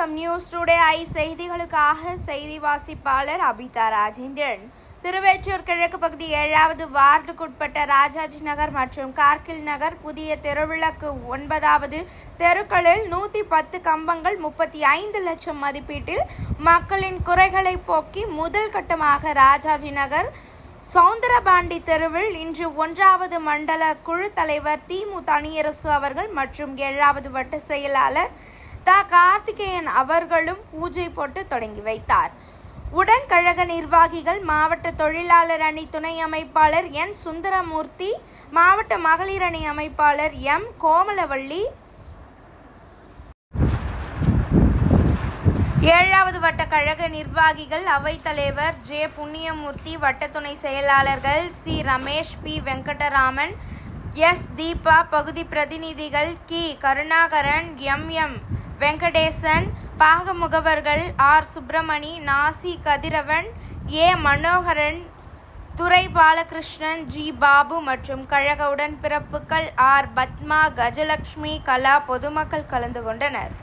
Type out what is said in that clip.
வணக்கம். News today I செய்திகளுக்காக செய்தி வாசிப்பாளர் அபிதா ராஜேந்திரன். திருவெற்றியூர் கிழக்கு பகுதி 7வது வார்டுக்குட்பட்ட ராஜாஜி நகர் மற்றும் கார்கில் நகர் புதிய தெருவிளக்கு 9வது தெருக்களில் 110 கம்பங்கள் 35 லட்சம் மதிப்பீட்டில் மக்களின் குறைகளை போக்கி முதல் கட்டமாக ராஜாஜி நகர் சவுந்தரபாண்டி தெருவில் இன்று 1வது மண்டல குழு தலைவர் திமு தனியரசு அவர்கள் மற்றும் 7வது வட்ட செயலாளர் கார்த்திகேயன் அவர்களும் பூஜை போட்டு தொடங்கி வைத்தார். உடன் கழக நிர்வாகிகள், மாவட்ட தொழிலாளர் அணி துணை அமைப்பாளர் என் சுந்தரமூர்த்தி, மாவட்ட மகளிர் அணி அமைப்பாளர் எம் கோமலவள்ளி, 7வது வட்ட கழக நிர்வாகிகள், அவைத்தலைவர் ஜே புண்ணியமூர்த்தி, வட்ட துணை செயலாளர்கள் C Ramesh, P Venkataraman, S Deepa, பகுதி பிரதிநிதிகள் கி கருணாகரன், எம் வெங்கடேசன், பாக முகவர்கள் ஆர் சுப்பிரமணி, நாசி கதிரவன், ஏ மனோகரன், துரை பாலகிருஷ்ணன், ஜி பாபு மற்றும் கழக உடன்பிறப்புகள் ஆர் பத்மா, கஜலட்சுமி, கலா பொதுமக்கள் கலந்து கொண்டனர்.